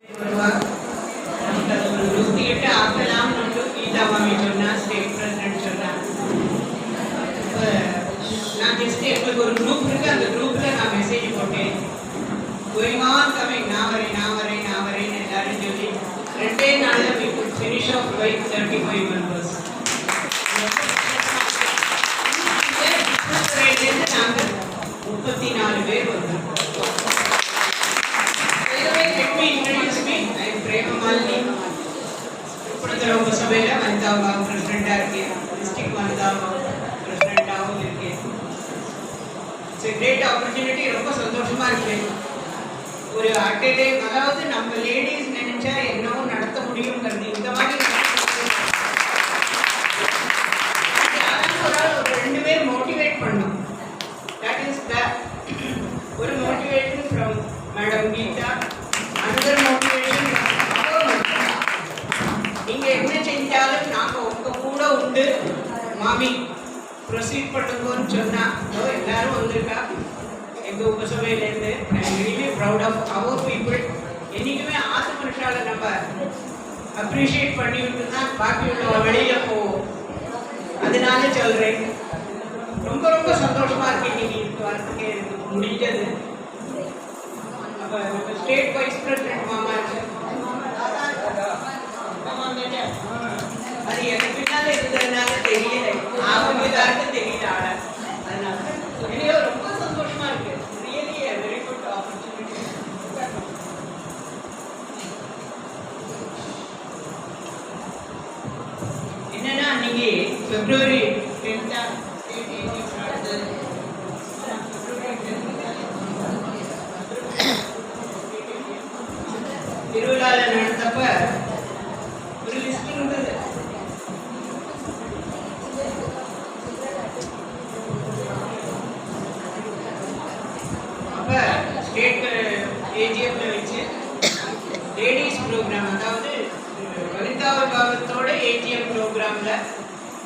Going on, coming, Navare, Retain another we could finish off like 35 members. Let me introduce me. I am Prema Malini. President District President. It's a great opportunity. ஒரு அட்டே அதாவது நம்ம ladies நினைச்சா என்னவோ நடத்த முடியுங்கிறது இந்த மாதிரி ஒரு 2 பேர் மோட்டிவேட் பண்ணும். தட் இஸ் த ஒரு motivation from madam Geetha, another motivation நீங்க என்ன செஞ்சாலும் நாங்க உங்க கூட உண்டு மாமி ப்ரொசீட் பண்ணுங்கன்னு சொன்னா எல்லாரும் வந்திருக்கா எங்க உபசபையிலேருந்து. I am really proud of our people. என்றைக்குமே ஆத்து மனுஷால நம்ம அப்ரிஷியேட் பண்ணிவிட்டு தான் பாக்கி உள்ள வெளியில போவோம். அதனால சொல்றேன், ரொம்ப ரொம்ப சந்தோஷமா இருக்கு இன்னைக்கு வரத்துக்கு எனக்கு முடிஞ்சது. அப்ப நம்ம ஸ்டேட் வைஸ் பிரசிடென்ட் மாமா அது எனக்கு பின்னால இருந்ததுனால தெரியல, அவங்க எல்லாருக்கும் தெரியல ஆள. அதனால ரொம்ப சந்தோஷமா இருக்கு. Really a very good opportunity. என்னன்னா அன்னைக்கு பிப்ரவரி 10 திருவிழால நடந்தப்ப ஒரு லிஸ்ட் இருந்தது. அப்ப ஸ்டேட் ஏஜிஎம்ல வச்சு லேடிஸ் ப்ரோக்ராம், அதாவது வனிதா விபாகத்தோட ஏஜிஎம் ப்ரோக்ராம்ல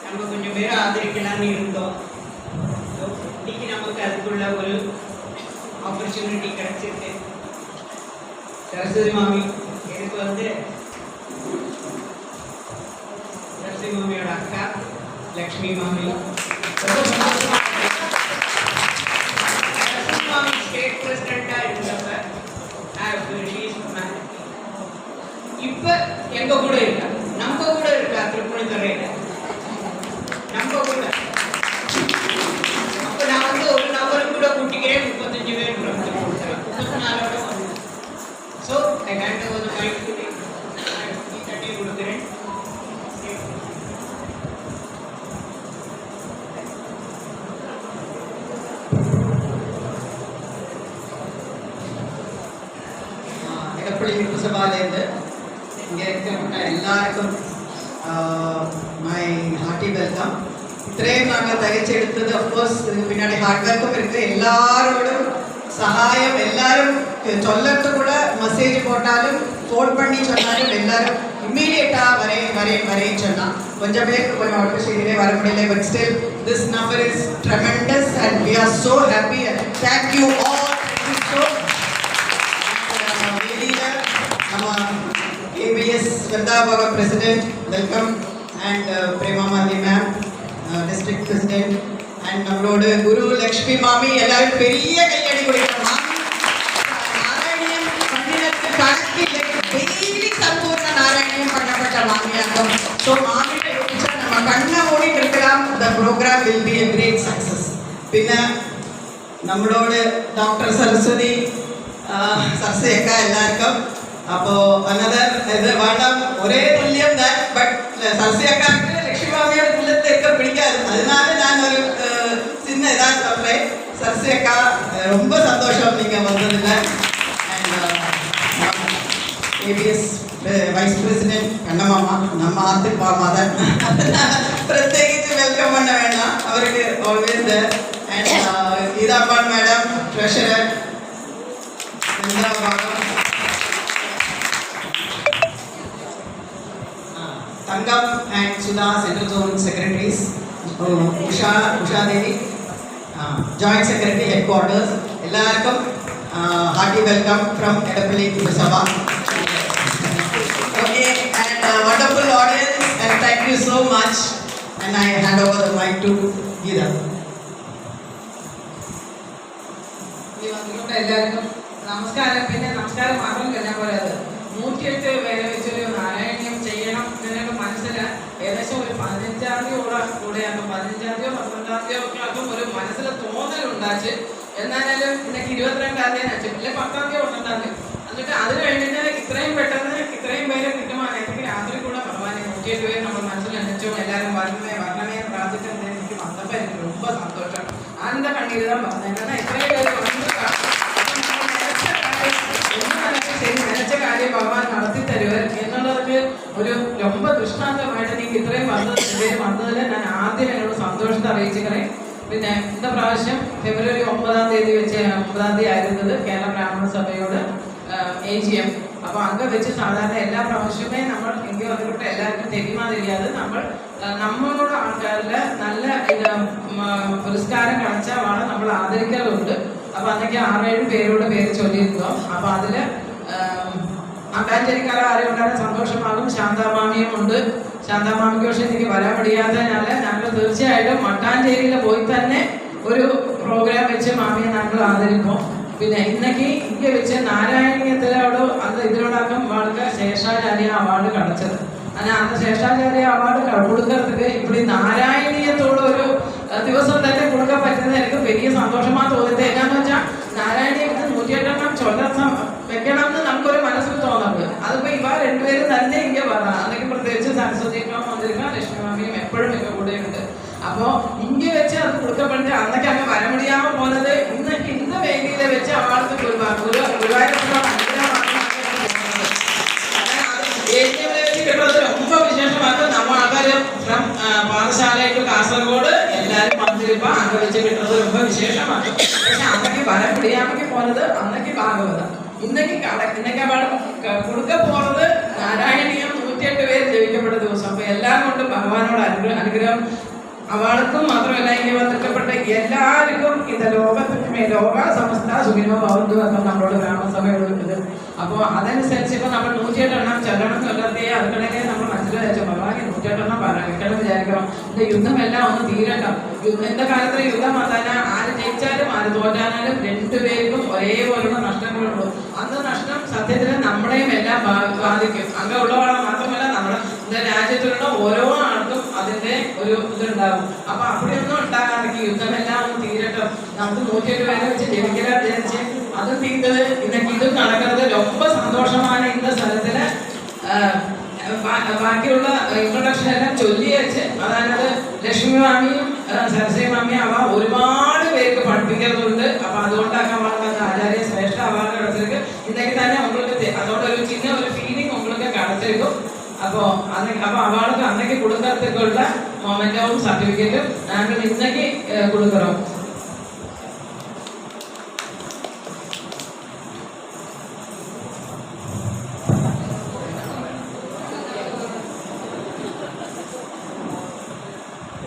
நம்ம கொஞ்சம் பேர் ஆதரிக்கலாம்னு இருந்தோம். இன்னைக்கு நமக்கு அதுக்குள்ள ஒரு ஆப்பர்ச்சுனிட்டி கிடைச்சிருக்கு. சரஸ்வதி மாமி எனக்கு சரஸ்வதி மாமியோட அக்கா லக்ஷ்மி மாமி, சரஸ்வதி மாமி ஸ்டேட் பிரசிடென்டா இருந்தப்ப இப்ப எங்க கூட இருக்கா, நம்ம கூட இருக்கா திருப்பணித்துறையில நம்ம கூட. அப்ப நான் ஒரு நபரும் கூட கூட்டிக்கிறேன், 35 பேர் கொடுத்துறேன், 34ஓட வந்து. So I hand over the mic today. தட்டி கொடுக்குறேன். எடப்பள்ளி உபசபாலேருந்து இங்கே இருக்கப்பட்ட எல்லாருக்கும் மை ஹார்ட்டி வெல்கம். இത്രയും நாங்கள் தகச்சு எடுத்தது அஃப்கோர்ஸ் இதுக்கு பின்னாடி ஹார்ட் ஒர்க்கும் இருக்குது. எல்லாரோடும் சகாயம், எல்லாரும் சொல்லறது கூட மெசேஜ் போட்டாலும் ஃபோன் பண்ணி சொன்னாலும் எல்லாரும் இம்மீடியட்டாக வரேன்னு சொன்னால் கொஞ்சம் பேருக்கு கொஞ்சம் அவுட் சைடிலே வர முடியல. But still this number is tremendous and we are so happy. Thank you all. ABS Vrindavan President, welcome, and Prema Malini ma'am, District President, and நம்மளோட குரு லக்ஷ்மி மாமி எல்லாரும் பெரிய கையடி கொடுக்கணும். நாராயணியம் பண்ணினத்து கணக்கில் டெய்லி சம்பூர்ண நாராயணியம் பண்ணப்பட்ட மாமியாகும். ஸோ மாமியை வச்சா நம்ம கண்ணை மூடிட்டு இருக்கலாம். The program will be a great success. பின்ன நம்மளோட டாக்டர் சரஸ்வதி அக்கா எல்லாருக்கும் அப்போ அனதர் இது வேண்டாம், ஒரே துல்லியம் தான். பட் சசி அக்காவுக்கு லட்சுமி மாமியோட துல்லியத்தை இருக்க பிடிக்காது. அதனால நான் ஒரு சின்ன இதாக சொல்கிறேன். சசி அக்கா ரொம்ப சந்தோஷம் நீங்கள் வந்ததில்லை. அண்ட் ABS வைஸ் பிரசிடென்ட் கண்ணமாமா நம்ம ஆத்து மாமா தான், பிரத்யேகிச்சு வெல்கம் பண்ண வேண்டாம், அவருக்கு ஆல்வேஸ் தேர். அண்ட் கீதாம்பான் madam treasurer, Tangam and Sudha Central Zone Secretaries, Usha Devi, Joint Secretary Headquarters, எல்லாருக்கும் hearty welcome from Edappally Sabha. wonderful audience, and thank you so much. And I hand over the mic to Geeta. എല്ലാവർക്കും നമസ്കാരം. പിന്നെ നമസ്കാരം മാത്രമല്ല ഞാൻ പറയാത് 108 പേരെ വെച്ചൊരു നാരായണീയം ചെയ്യണം എന്നൊക്കെ മനസ്സിൽ ഏകദേശം ഒരു 15-ാം തീയതി കൂടെയാകും, 15-ാം തീയതിയോ 12-ാം തീയതിയോ ഒക്കെ ആകും ഒരു മനസ്സിൽ തോന്നലുണ്ടാച്ച്. എന്നാലും ഇന്നേക്ക് 22-ാം തീയതി വെച്ചു, ഇല്ല 10-ാം തീയതി 12-ാം തീയതി. എന്നിട്ട് അത് കഴിഞ്ഞിട്ട് ഇത്രയും പെട്ടെന്ന് ഇത്രയും പേരെ കിട്ടുമ്പോൾ എനിക്ക് രാത്രി കൂടെ ഭഗവാനെ 108 പേര് നമ്മൾ മനസ്സിൽ എണ്ണിച്ചു. എല്ലാവരും വരണമേ വരണമേ എന്ന് പ്രാർത്ഥിച്ചത് എനിക്ക് വന്നപ്പോൾ എനിക്ക് ரொம்ப സന്തോഷം. ആനന്ദ കണ്ണീരിതാൻ പറഞ്ഞത്. കാരണം ഇത്രയും പേര് നിലച്ച കാര്യം ഭഗവാൻ നടത്തി തരുവ എന്നുള്ളതൊക്കെ ഒരു ரொம்ப ദൃഷ്ടാന്തമായിട്ട് എനിക്ക് ഇത്രയും വന്നതിൽ ഞാൻ ആദ്യം എന്നോട് സന്തോഷത്തെ അറിയിച്ചിരിക്കണേ. പിന്നെ ഇന്ന പ്രാവശ്യം ഫെബ്രുവരി 9-ാം തീയതി വെച്ച് 9-ാം തീയതി ആയിരുന്നത് കേരള ബ്രാഹ്മണ സഭയോട് AGM. അപ്പോൾ അങ്ങ് വെച്ച് സാധാരണ എല്ലാ പ്രാവശ്യമേ നമ്മൾ എനിക്ക് വന്നിട്ട് എല്ലാവർക്കും തെരുമാതിരിയാതെ നമ്മളോട് ആൾക്കാരിൽ നല്ല പുരസ്കാരം കാണിച്ച ആളെ നമ്മൾ ആദരിക്കാറുണ്ട്. അപ്പൊ അന്നൊക്കെ 6-7 പേരോട് പേര് ചൊല്ലിയിരുന്നു. അപ്പൊ അതില് മട്ടാഞ്ചേരിക്കാരെ ആരും ഉണ്ടാകാൻ സന്തോഷമാകും. ശാന്താമാമിയും ഉണ്ട്. ശാന്താമാമിക്ക് പക്ഷെ എനിക്ക് വരാൻ കഴിയാത്തതിനാല് ഞങ്ങൾ തീർച്ചയായിട്ടും മട്ടാഞ്ചേരിയിൽ പോയി തന്നെ ഒരു പ്രോഗ്രാം വെച്ച് മാമിയെ ഞങ്ങൾ ആദരിക്കും. പിന്നെ ഇന്നേക്ക് ഇന്ത്യ വെച്ച് നാരായണീയത്തിലോട് അത് ഇതിനോടക്കം അവൾക്ക് ശേഷാചാര്യ അവാർഡ് കളിച്ചത്. അങ്ങനെ അന്ന് ശേഷാചാര്യ അവാർഡ് കൊടുക്കறதுக்கு இப்படி നാരായണീയത്തോട് ഒരു ദിവസം തന്നെ കൊടുക്കാൻ പറ്റുന്നത് എനിക്ക് വലിയ സന്തോഷമാ തോന്നിയത്. എന്നാന്ന് വെച്ചാൽ നാരായണീയത്തിൽ 108 ചൊല്ലാൻ വെക്കണം എന്ന് നമുക്കൊരു മനസ്സിൽ തോന്നുന്നത്. അതിപ്പോ ഇവ രണ്ടുപേരും തന്നെ ഇന്ത്യ പറഞ്ഞ അന്നൊക്കെ പ്രത്യേകിച്ച് സരസ്വതിക്കും വന്നിരിക്കുക ലക്ഷ്മിമാമിയും എപ്പോഴും ഇവ കൂടെയുണ്ട്. അപ്പോ ഇന്ത്യ വെച്ച് അത് കൊടുക്കപ്പെട്ട് അന്നൊക്കെ അങ്ങ് വര മുടിയാമ പോന്നത് ഇന്നൊക്കെ ഇന്ന വേദിയിലെ വെച്ച് അവൾക്ക് ரொம்ப விசேஷமாக நம்ம ஆகாரு ഫ്രം പാഠശാലയ്ക്ക് കാസർഗോഡ് എല്ലാവരും വന്നിരിപ്പോ അങ്ങ് വെച്ച് കിട്ടുന്നത് ரொம்ப വിശേഷമാണ്. പക്ഷെ അന്നൊക്കെ വര മുടിയാമയ്ക്ക് പോന്നത് അന്നൊക്കെ ഭാഗവത. ഇന്നൊക്കെ അവൾ കൊടുക്ക പോന്നത് നാരായണീയം 108 പേര് ജയിക്കപ്പെട്ട ദിവസം. അപ്പൊ എല്ലാം കൊണ്ടും ഭഗവാനോട് അനുഗ്രഹം അവൾക്കും മാത്രമല്ല ഇനി വന്നിട്ടപ്പെട്ട എല്ലാവർക്കും ഇത് ലോകത്തിന് ലോക സമസ്ത സുഖിനോ ഭവന്തു എന്ന് നമ്മളോട് ഗ്രാമസഭയോട്. അപ്പോൾ അതനുസരിച്ച് ഇപ്പൊ നമ്മൾ 108 ചെല്ലണം ചൊല്ലാത്തേ അതുകളെ നമ്മൾ മനസ്സിലാച്ച ഭഗവാൻ 108 പറയണം വിചാരിക്കണം. ഇത് യുദ്ധമെല്ലാം ഒന്ന് തീരണം. ഇന്നത്തെ കാലത്ത് യുദ്ധം വന്നാല് ആര് ജയിച്ചാലും ആര് തോറ്റാലും രണ്ടുപേർക്കും ഒരേപോലുള്ള നഷ്ടങ്ങളുള്ളൂ. അന്ന് നഷ്ടം സത്യത്തിൽ നമ്മളെയും എല്ലാം ബാധിക്കും. അങ്ങനെ ഉള്ളവളെ മാത്രമല്ല നമ്മുടെ രാജ്യത്തിലുള്ള ഓരോ ആൾക്കും അതിന്റെ ഒരു ഇതുണ്ടാകും. അപ്പൊ അവിടെയൊന്നും ഉണ്ടാകാതെങ്കിൽ യുദ്ധമെല്ലാം ഒന്ന് തീരട്ടോ. നമുക്ക് 108 പേരെ വെച്ച് ജനിക്കലാ വിചാരിച്ച് അതും തീർത്തത് ഇന്നൊക്കെ ഇതും നടക്കുന്നത് ரொம்ப സന്തോഷമാണ്. ഇന്ന സ്ഥലത്തില് ബാക്കിയുള്ള ഇൻട്രൊഡക്ഷൻ എല്ലാം ചൊല്ലി വെച്ച് അതായത് ലക്ഷ്മി മാമിയും സരസ്വതി മാമിയും അവ ഒരുപാട് പേർക്ക് പഠിപ്പിക്കുന്നുണ്ട്. അപ്പൊ അതുകൊണ്ടൊക്കെ അവർക്ക് ആചാര്യ ശ്രേഷ്ഠ അവാർഡ് കിടച്ചിருக்கு. ഇന്നൊക്കെ തന്നെ உங்களுக்கு അതോടൊരു ചിന്ന ഒരു ഫീലിംഗ് உங்களுக்கு കിടച്ചിരിക്കും. അപ്പോൾ അവൾക്ക് അന്നേക്ക് കൊടുക്കறதுக்குള്ള മൊമെന്റവും സർട്ടിഫിക്കറ്റും ഞങ്ങൾ ഇന്നേക്ക് കൊടുക്കണം.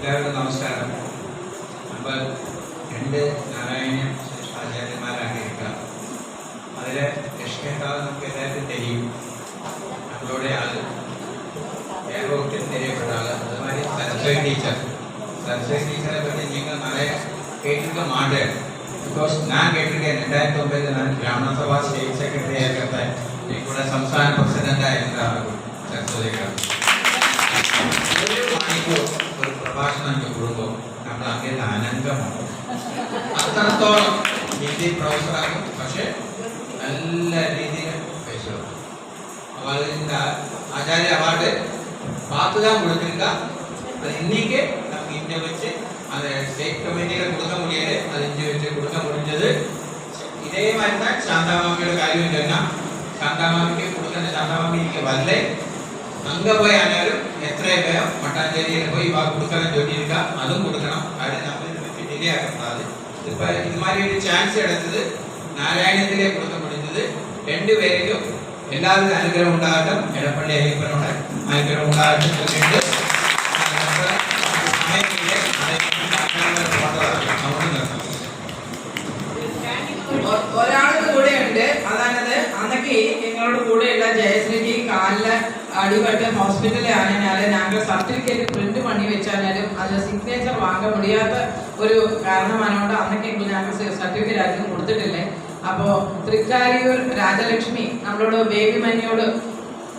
എല്ലാവർക്കും നമസ്കാരം. നമ്മൾ 2 നാരായണീയം ആചാര്യന്മാരാണ് ഇരിക്കുക. അതിൽ ലക്ഷ്മിക്കാവ് നമുക്ക് എല്ലാവർക്കും தெரியும். நம்மளோட ஆள் ஏகோட்டில் தெரியப்பட்ட ஆள். அது மாதிரி சரஸ்வதி டீச்சரை பற்றி நீங்கள் நிறைய கேட்டிருக்க மாட்டேன். பிகாஸ் நான் கேட்டிருக்கேன் 2009 நான் பிராமண சபா ஸ்டேட் செக்ரட்டரியாக இருக்கிறேன். என் கூட സംസ്ഥാന പ്രസിഡന്റായ സരസ്വതിക്കാണ്. ഒരു മണിക്കൂർ ഒരു പ്രഭാഷണം കൊടുക്കുമ്പോൾ നമ്മൾ അങ്ങനെ അനംഗമാണ്. അത്രത്തോളം ഹിന്ദി പ്രൊഫസറാകും. പക്ഷെ നല്ല രീതിയിൽ പൈസ அவள் இந்த ஆச்சாரிய அவார்டு பார்த்து தான் கொடுத்துருக்கா. அது இன்னைக்கு நமக்கு இங்கே வச்சு அந்த ஸ்டேட் கமிட்டியில் கொடுக்க முடியாது. அது இங்கே வச்சு கொடுக்க முடிஞ்சது. இதே மாதிரி தான் சாந்தாமாமியோட காரியம் சொன்னால் சாந்தாமாமிக்கு கொடுக்குற சாந்தாமாமி இங்கே வரல. அங்கே போய் ஆனாலும் எத்தனை பேர் மட்டாஞ்சேரியில் போய் இவா கொடுக்குறேன்னு சொல்லியிருக்கா. அதுவும் கொடுக்கணும். அது நம்ம இதை வச்சு டிலே ஆகக்கூடாது. இப்போ இது மாதிரி ஒரு சான்ஸ் எடுத்தது നാരായണത്തിലെ കൊടുക്കാൻ முடிஞ்சது. 2 പേർക്കും എല്ലാവരും അനുഗ്രഹം ഉണ്ടാകട്ടെ. എടപ്പള്ളി അയ്യപ്പനോട് അനുഗ്രഹം ഉണ്ടാകട്ടെ. ഒരാളുടെ കൂടെ ഉണ്ട്. അതായത് അന്നൊക്കെ ഞങ്ങളുടെ കൂടെയുള്ള ജയശ്രീക്ക് കാലില് அடிபட்டு ஹாஸ்பிட்டலில் ஆனாலும் நாங்கள் சர்டிஃபிகேட் பிரிண்ட் பண்ணி வச்சாலும் அதில் சிக்னேச்சர் வாங்க முடியாத ഒരു കാരണമായതുകൊണ്ട് അന്നൊക്കെ ഞങ്ങൾക്ക് സർട്ടിഫിക്കറ്റ് ആർക്കും കൊടുത്തിട്ടില്ലേ. അപ്പോൾ തൃക്കാരിയൂർ രാജലക്ഷ്മി നമ്മളോട് ബേബി മനിയോട്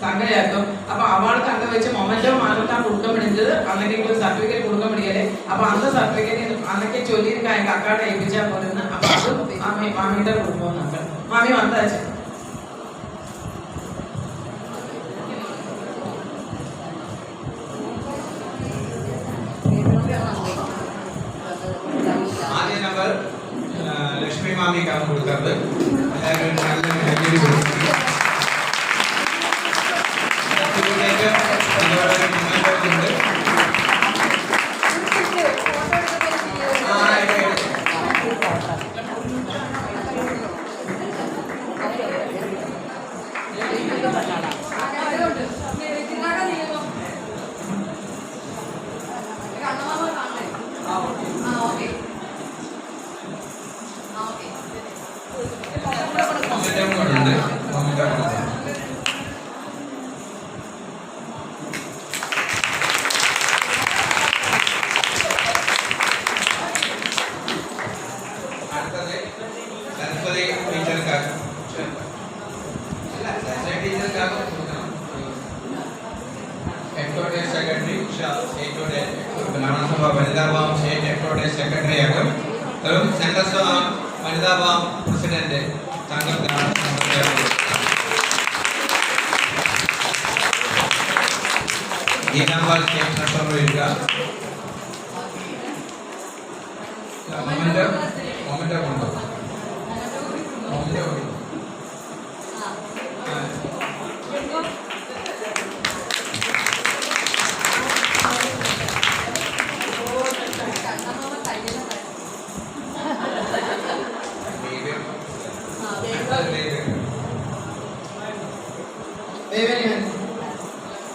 തങ്ങയാക്കും. അപ്പോൾ അവൾക്ക് അങ്ക വെച്ച് മൊമെന്റോ മാത്രം കൊടുക്കാൻ വേണ്ടത് അന്നൊക്കെ സർട്ടിഫിക്കറ്റ് കൊടുക്കാൻ വേണ്ടിയല്ലേ. അപ്പോൾ അന്ന് സർട്ടിഫിക്കറ്റ് അന്നൊക്കെ ചൊല്ലിയിരിക്കാൻ അക്കാടെ ഏൽപ്പിച്ചാൽ പോരുന്ന. അപ്പോൾ അത് മാമിയുടെ കൊടുക്കുന്നുണ്ട്. മാമി വന്നാച്ചു ആദ്യ നമ്പർ ലക്ഷ്മി മാമിക്കാണ് കൊടുക്കുന്നത്. എല്ലാവരും നല്ല കൈയ്യടി കൊടുക്കുന്നു. സെക്രട്ടറിയാകും. സെൻട്രൽ വനിതാ ഭാം പ്രസിഡന്റ് താങ്കൾക്കാണ്. ഈ നമ്പർ ട്രഷറർ വരിക. മൊമെന്റോ കൊണ്ടോ മൊമെന്റോ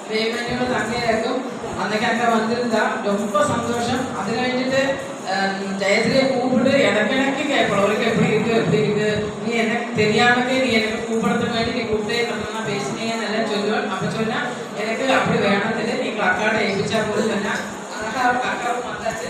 വേമനിയോട് തങ്ങയാക്കും. അന്നൊക്കെ അങ്ക വന്നിരുന്നാ ரொம்ப சந்தோஷம். அது കഴിഞ്ഞിട്ട് ஜெயஸ்ரீயை கூப்பிட்டு இடக்கிடக்கு கேட்போம். அவருக்கு எப்படி இருக்கு நீ எனக்கு தெரியாமலே நீ எனக்கு கூப்பிடறதுக்கு வேண்டி நீ கூப்பிட்டே நான் பேசினீங்கன்னு எல்லாம் சொல்லுவேன். அப்போ சொன்னா எனக்கு அப்படி வேணதில்லை, நீங்கள் அக்காட ஏபிச்சா போது சொன்னா அக்காவும் வந்தாச்சு.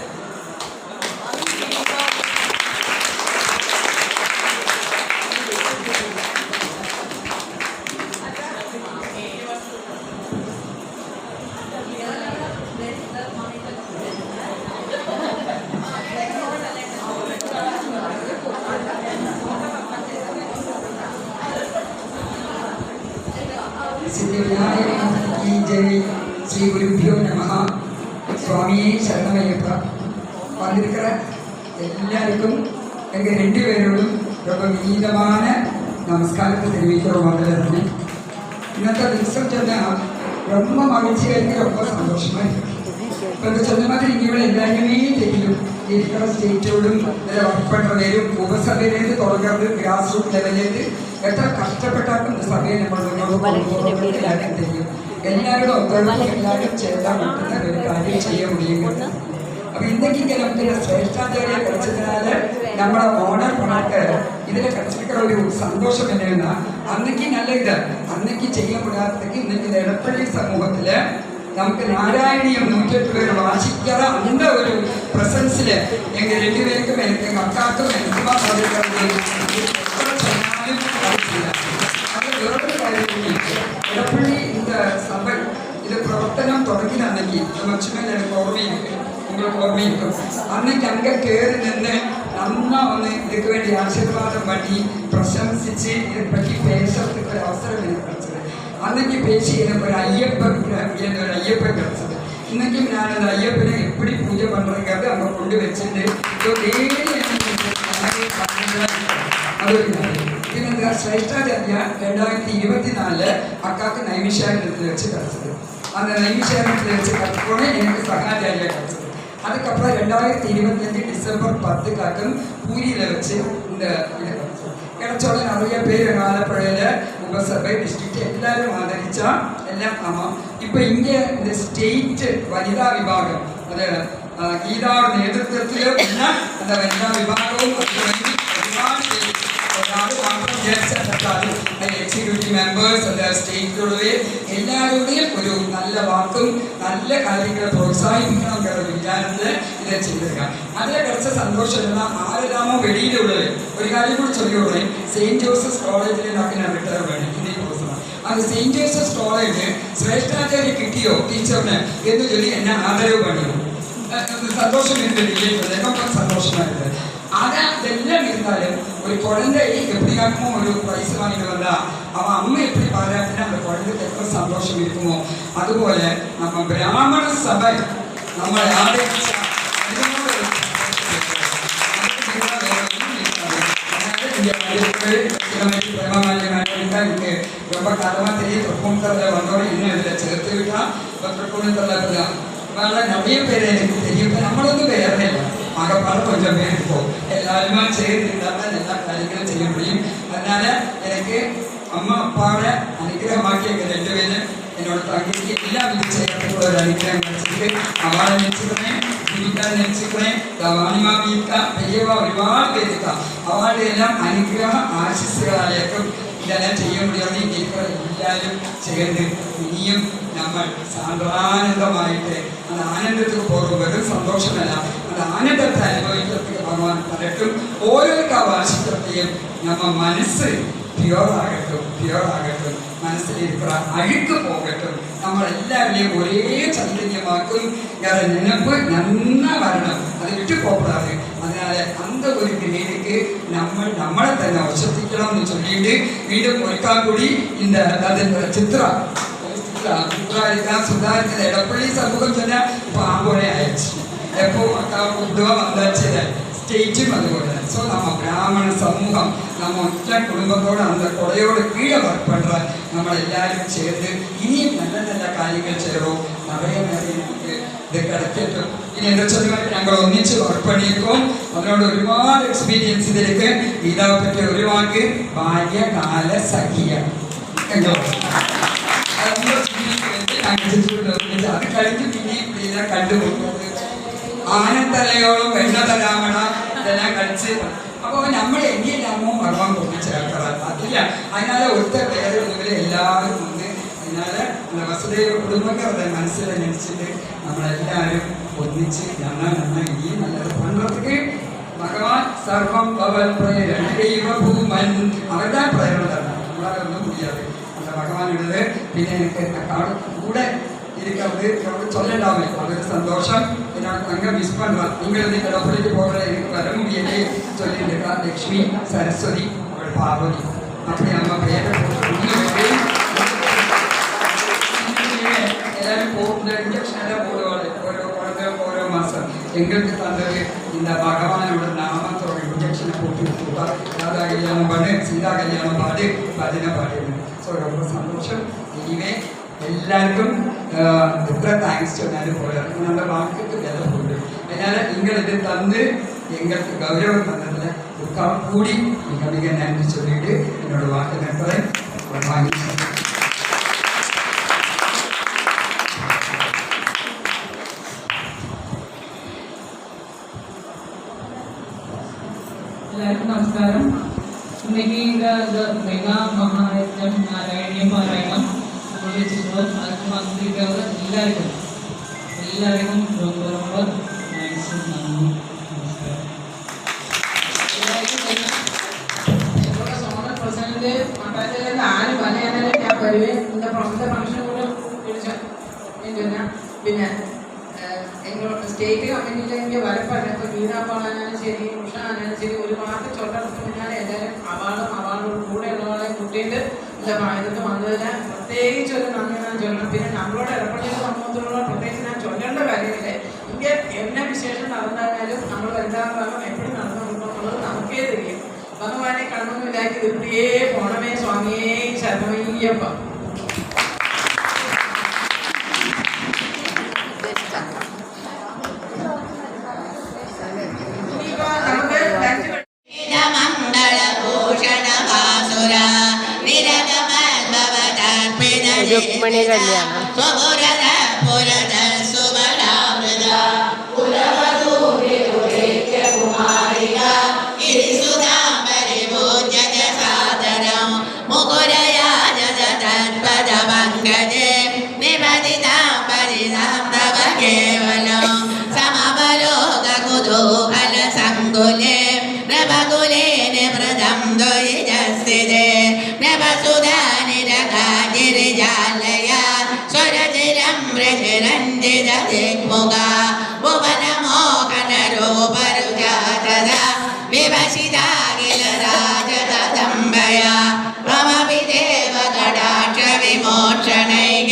ஸ்ரீ குருபியோ நமஹ. சுவாமியே சரணமய்யப்ப. வந்திருக்கிற எல்லாருக்கும் எங்கள் 2 பேரோடும் ரொம்ப விநீதமான நமஸ்காரத்தை தெரிவிக்கிறோம். முதல்ல இന്നത്തെ ദിവസം சொன்னால் ரொம்ப மகிழ்ச்சியாக இருக்குது, ரொம்ப சந்தோஷமாக இருக்குது. இப்போ சொன்ன மாதிரி இங்கே எல்லாருமே தெரியும். இருக்கிற ஸ்டேட்டோடும் இதில் ஒர்க் பண்ணுறவரும் உபசபையிலேருந்து தொடங்கிறது கிராஸ் ரூட் லெவல்லேருந்து எത്ര കഷ്ടപ്പെട്ടാലും இந்த സഭയെ നമ്മൾ മുന്നോട്ട് എല്ലാവർക്കും தெரியும். எல்லாரோட ஒத்துழைப்பு எல்லாரும் சேர்ந்தா மட்டும்தான் ஒரு காரியம் செய்ய முடியுங்கிறது. அப்போ இன்னைக்கு இங்கே நமக்கு ശ്രേഷ്ഠാചാര്യ கிடைச்சதுனால நம்மளை ஓனர் பண்ணாக்க இதில் கிடைச்சிருக்கிற ஒரு சந்தோஷம் என்னன்னா அன்னைக்கு நல்ல இது அன்னைக்கு செய்ய முடியாததுக்கு இன்னைக்கு இந்த எடப்பள்ளி சமூகத்தில் നമുക്ക് നാരായണീയം 108 പേര് വാശിക്കാതെ அந்த ഒരു പ്രസൻസിൽ എങ്കിൽ 2 പേർക്കും എനിക്ക് എங்கள் അക്കാക്കും എനിക്ക് അത് വേറൊരു കാര്യം. എടപ്പള്ളി இந்த சபை இது பிரவர்த்தனம் தொடங்கின அன்னைக்கு லட்சுமி எனக்கு ஓர்மையிருக்கு, உங்களுக்கு ஓர்மையிருக்கும். அன்னைக்கு அங்கே கேറി നിന്ന് നന്നാ ഒന്ന് இதுக்கு വേണ്ടി ആശീർവാദം பண்ணி പ്രശംസിച്ച് இதை பற்றி பேசுறதுக்கு ஒரு அவசரம் எனக்கு கிடைச்சது. அன்னைக்கு பேசி எனக்கு ஒரு ஐயப்பன் கிடைச்சது. இன்னைக்கும் நான் அந்த ஐயப்பனை எப்படி பூஜை பண்ணுறதுங்கிறது அங்கே கொண்டு வச்சுட்டு இந்த ശ്രേഷ്ഠാചാര്യ 2024 அக்காவுக்கு நைமிஷாரணத்தில் வச்சு கிடச்சது. அந்த நைமிஷாரணத்தில் வச்சு கிடச்சோடனே எனக்கு சகாச்சாரியா கிடச்சது. அதுக்கப்புறம் 2025 டிசம்பர் 10 பூரியில் வச்சு இந்த இதை கிடச்சது. கிடைச்சோட நிறைய பேர் ஆலப்புழையில் உபசபை டிஸ்ட்ரிக்ட் எல்லாரும் ஆதரிச்சா எல்லாம். ஆமாம், இப்போ இங்கே இந்த ஸ்டேட் வனிதா விபாகம் அது கீதாவோட நேതൃത്വത്തിൽ அந்த வனிதா விபாகവും எக்ஸிக்யூட்டிவ் மெம்பர்ஸ் அந்த ஸ்டேட்டோடவே எல்லாரும் എല്ലാവരുടെയും ഒരു നല്ല വാക്കും നല്ല കാര്യങ്ങളെ പ്രോത്സാഹിപ്പിക്കണം എന്നുള്ള വിചാരത്തിൽ ഇത് ചെയ്തേക്കാം. അതിലെ കുറച്ച് സന്തോഷമുള്ള ആരെല്ലാമോ വെളിയിലുള്ളത് ഒരു കാര്യം കൂടി ചൊല്ലിയോടെ സെയിൻറ്റ് ജോസഫ് കോളേജിൽ ഞാൻ റിട്ടയർ വേണം ഹിന്ദി പ്രൊഫസറാണ്. അത് സെയിൻറ്റ് ജോസഫ് കോളേജ് ശ്രേഷ്ഠാചാര്യ കിട്ടിയോ ടീച്ചറിന് എന്ന് ചൊല്ലി എന്നെ ആദരവ് പണിയോ സന്തോഷം എനിക്ക് സന്തോഷമായിട്ട് അതെല്ലാം இருந்தாலும் ஒரு குழந்தை எப்படியாக்குமோ ஒரு பிரைஸ் வாங்கிட்டு வந்தா அவன் அம்மா எப்படி பாராட்டினா அந்த குழந்தைக்கு எவ்வளோ சந்தோஷம் இருக்குமோ அதுபோல நம்ம பிராமண சபை நம்மளை ஆதரிச்சா ரொம்ப காலமாக தெரியும் திருப்பூணித்தரில் வந்தோட இன்னும் இதில் சேர்த்து விட்டா இப்போ திருப்பூணித்தரில் நிறைய பேர் எனக்கு தெரியும். நம்மளொന്നും வேறே இல்லை மகப்பாடு கொஞ்சம் பேர் இருக்கும். எல்லாருமே சேர்ந்துட்டால் தான் எல்லா காரியங்களும் செய்ய முடியும். அதனால எனக்கு அம்மா அப்பாவோட அனுகிரகமாக்கி எங்கள் 2 பேரும் என்னோட தங்கைக்கு எல்லாம் இது செய்யறதுக்கு ஒரு அனுகிரகம் கிடைச்சிருக்கு. அவளை நினைச்சுக்கிறேன், ஜீவிதா நினைச்சுக்கிறேன், வாணிமாமி இருக்கா, பெரியவா ഒരുപാട് பேர் இருக்கா. அவளை எல்லாம் அனுகிரக ஆசிசுகளாலேக்கும் இதெல்லாம் செய்ய முடியாமல் இங்கே இருக்கிற எல்லாரும் சேர்ந்து இனியும் നമ്മൾ സാന്ദ്രാനന്ദമായിട്ട് അത് ആനന്ദത്തിൽ പോകും. വെറും സന്തോഷമല്ല, അത് ആനന്ദത്തെ അനുഭവിக்கிறதுக்கு ഭഗവാൻ പലട്ടും ഓരോ വാർഷികത്തെയും നമ്മ മനസ്സ് പ്യുവറാകട്ടും മനസ്സിലിരിക്കുന്ന അഴുക്ക് പോകട്ടും നമ്മളെല്ലാവരെയും ഒരേ ചൈതന്യമാക്കും. വേറെ നിനപ്പ് നന്നാ വരണം, അത് വിട്ടുപോകാതെ. அதனால அந்த ஒரு கிரேடுக்கு நம்மளை തന്നെ வசதிக்கலாம்னு சொல்லிட்டு வீണ്ടുம் ஒருக்கா கூடி இந்த சித்ரா சுதாரிக்கிற இடப்பள்ளி சமூகம் சொன்னா இப்போ ஆம்போனே ஆயிடுச்சு. எப்போ அக்கா கூப்பிடுவா வந்தாச்சு സ്റ്റേറ്റും അതുപോലെ. ஸோ நம்ம பிராமண சமூகம் நம்ம ഒറ്റ കുടുംബത്തോട് அந்த കൊടയോട് കീഴെ വർക്ക് പண்ற നമ്മളെല്ലാവരും ചേർന്ന് ഇനിയും നല്ല നല്ല കാര്യങ്ങൾ ചെയ്യണം. நிறைய നമുക്ക് ഇത് കിടക്കട്ടും. ഇനി എന്താ വെച്ചാൽ ഞങ്ങൾ ഒന്നിച്ച് വർക്ക് പണിയിരിക്കും. അതിനോട് ഒരുപാട് എക്സ്പീരിയൻസ് ഇതിലേക്ക് ഗീതാവ് പറ്റിയ ഒരു വാക്ക് ബാല്യകാല സഖിയ എന്തോ അത് കഴിഞ്ഞ് പിന്നെ ഇവിടെ കണ്ടുപോകുന്നത് ആനത്തലയോളം വെണ്ണതരാമണ ഇതെല്ലാം കളിച്ച് അപ്പോൾ നമ്മൾ എങ്ങനെയാമോ ഭഗവാൻ തോന്നിച്ചേർക്കാറ് അതില്ല. അതിനാല ഒറ്റ വേറെ ഒന്നുമില്ല, എല്ലാവരും വന്ന് അതിനാല വസുദേവ കുടുംബക്കാരുടെ മനസ്സിൽ നടിച്ചിട്ട് നമ്മളെല്ലാവരും ഒന്നിച്ച് നന്നായി ഇനിയും നല്ലത് പണ്ടൊക്കെ ഭഗവാൻ സർവം ഭവൻ പ്രേരണ ദൈവഭൂമൻ അവരുടെ പ്രേരണ തന്നെ നമ്മളെ ഒന്നും முடியாது. அந்த பகவான் விடுது. പിന്നെ എനിക്ക് കൂടെ இருக்கிறது சொல்லலாமே அது சந்தோஷம். நான் அங்கே மிஸ் பண்ணுறேன். நீங்கள் வந்து கடவுளுக்கு போகிற எனக்கு வர முடியலே சொல்லிட்டு இருக்கா லக்ஷ்மி சரஸ்வதி அவள் பார்வதி அப்படி நம்ம பேரை எல்லாரும் போகிற இன்ஜெக்ஷன் எல்லாம் போடுவாள் ஓரோ குழந்தை ஓரோ மாதம். எங்களுக்கு தந்தது இந்த பகவானோட நாமத்தோட இன்ஜெக்ஷனை போட்டு விட்டுருவா. ராதா கல்யாணம் பாடு, சீதா கல்யாணம் பாடு, பஜனை பாடு. ஸோ ரொம்ப சந்தோஷம். இனிமே എല്ലാവർക്കും എത്ര താങ്ക്സ് ചൊല്ലാനും പോലെ നമ്മുടെ വാക്കിട്ട് വില കൂടും. അതിനാൽ നിങ്ങളിത് തന്ന് എങ്ങൾക്ക് ഗൗരവം തന്നതിന് കൂടി മിക മിക നന്ദി ചൊല്ലിയിട്ട് എന്നോട് വാക്ക് നിർത്തേ വാങ്ങിച്ചു. എല്ലാവർക്കും നമസ്കാരം. இன்னைக்கு இந்த மெகா மகாயஜம் நாராயணிய பாராயணம் வச்சுக்கிறோம். அதுக்கு வந்திருக்கிறவங்க எல்லாருக்கும் ரொம்ப ரொம்ப தேங்க்ஸ். நமஸ்காரம். എന്നോട് സോണൽ പ്രസിഡന്റ് മട്ടാഞ്ചേരിയിൽ ആര് പറയാനാലും ഞാൻ വരുവേൻ. இந்த ഫംഗ്ഷൻ കൂടെ വിളിച്ചു പിന്നെ എങ്ങളോട് സ്റ്റേറ്റ് കമ്മിറ്റിയിലേക്ക് വരപ്പാണ്. ഇപ്പോൾ ഗീതാ പാടാനാലും ശരി, ഉഷ ആനാലും ശരി, ഒരു പാട്ട് ചൊല്ലടത്ത് പിന്നാലെ എല്ലാവരും അവാർഡോട് കൂടെയുള്ളവളെ കുട്ടിയിട്ട് ഇതൊക്കെ വന്നതിന് പ്രത്യേകിച്ച് ഒരു നന്ദി ഞാൻ ചൊല്ലണം. പിന്നെ നമ്മളോട് ഇടപെടൽ സമൂഹത്തിലുള്ള പ്രത്യേകിച്ച് ഞാൻ ചൊല്ലേണ്ട കാര്യമില്ലേ. ഇങ്ങനെ എന്നെ വിശേഷം നടന്നാലും നമ്മൾ വലുതാകാലം എപ്പോഴും നടന്നുകൊണ്ടുള്ളത് നമുക്കേ தெரியும். ഭഗവാനെ കണ്ണൊന്നുമില്ലാക്കി ഇവിടെയേ പോണമേ സ്വാമിയേ ശരണമയ്യപ്പ. രുക്മിണി കല്യാണം മുകുരയാ प्रभकुलेन व्रतं द्वैजस्थिते प्रभसुधानिरघाजिरिजालया स्वरचिरं व्रजरञ्जितदिग्मुगा भुवनमोहनरूपरुजा विभसिता किल राजकदम्बया त्वमपि देवकटाक्षविमोक्षणैः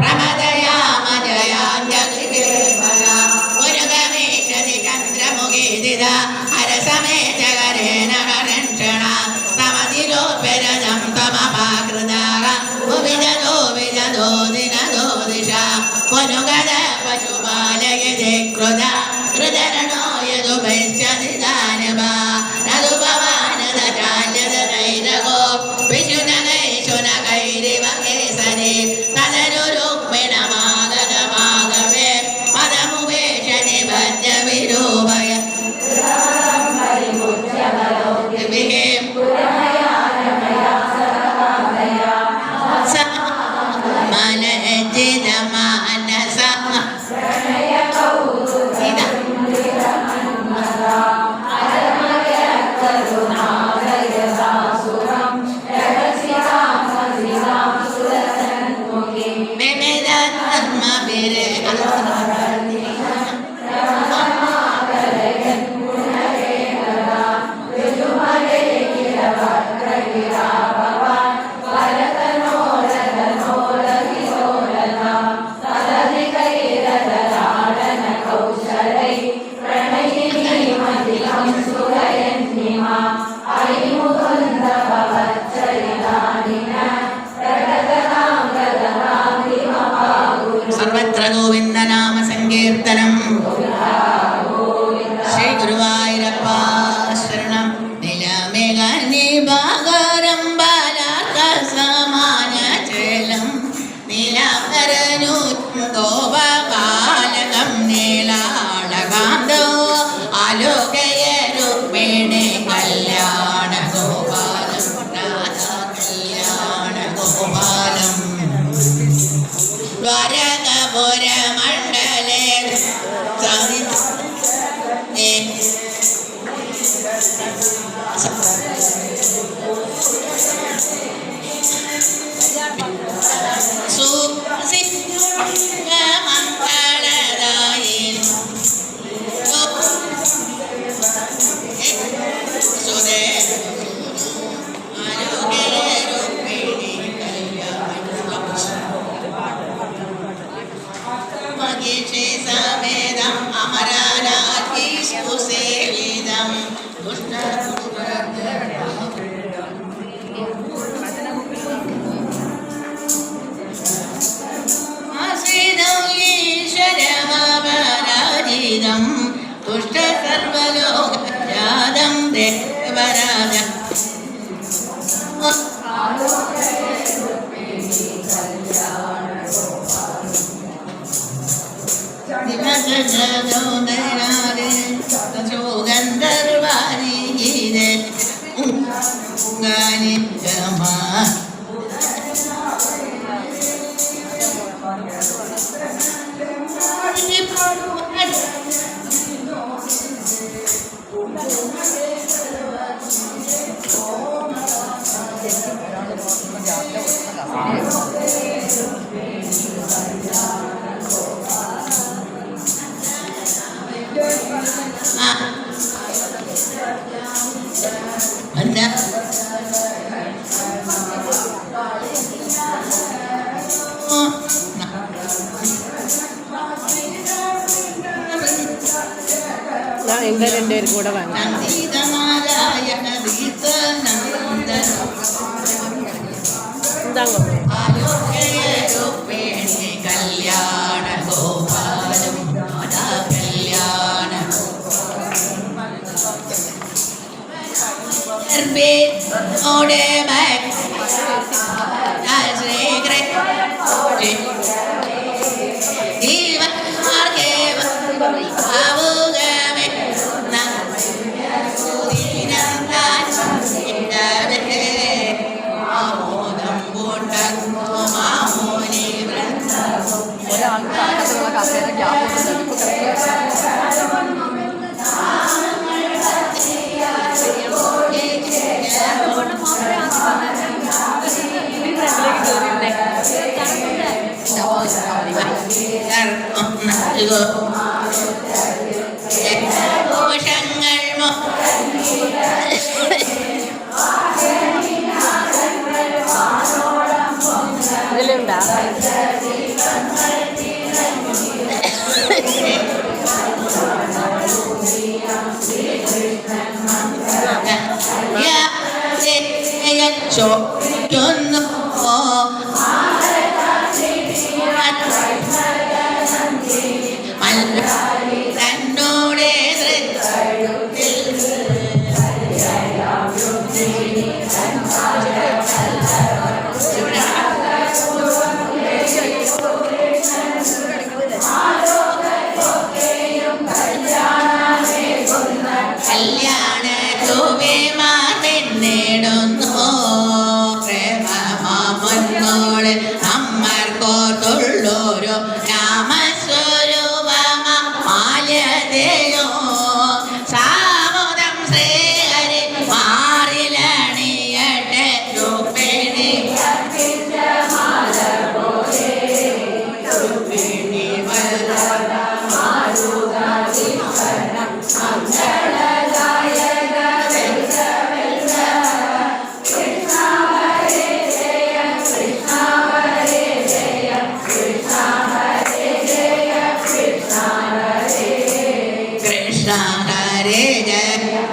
प्रमदयामजयाञ्जलिकेवला गुरुगमेशति चन्द्रमुखीदिदा हरसमेतकरेण हरक्षणा समधिरोप्यरजं त्वमपाकृताः भुविजतो विजतो दिनदो दिशा पुनुगद पशुपालयति कृदा कृतरणो यदुपैश्चति दानवा नदुपवानदचाल्यदनैरगो विशुनगैशुनगैरिव केसरे तदनुरुक्मिणमागतमागवे पदमुपेशनि भज्यविरूपय मनजिदमानसा सर्वत्र गोविन्दनाम संकीर्तनं श्री गुरुवायूरप्पा शरणं नीलमेघनिभागरं बालाकसमानचलं नीलाभरणोत्तोपबालकं नीलाळकान्तो आलोकय रुक्मिणी कल्याणगोपालं राधा कल्याणगोपालम् द्वारकापुरमण्डले सुसिद्धमङ्गलदायिनि सुदे मगेशे समेदम् अमरानाथीषु सेविदम् ईश्वरमपराजितम् दुष्ट सर्वलोकजातं देवराजम् गंधर्वारी गीरे गानी जमा எங்க ரெண்டு பேர் கூட வாங்க. இந்தாங்க கல்யாண கோபாலம் கல்யாண ഇതിലുണ്ടാ ചോദിക്കുന്നു തന്നോടെ കല്യാണ നേടുന്നു പ്രേമമാമന്നോട് അമ്മർക്കോത്തുള്ളൊരു രാമസ്വരൂപമാലതയോ സാമുദം Sreehari മാറിലണിയട്ടെ രൂപിണി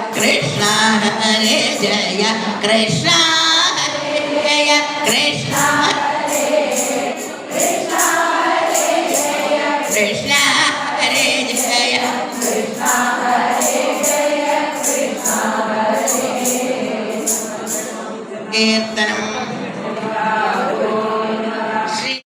Krishna Hare Jaya Krishna Hare Jaya Krishna Krishna Hare Jaya Kirtanam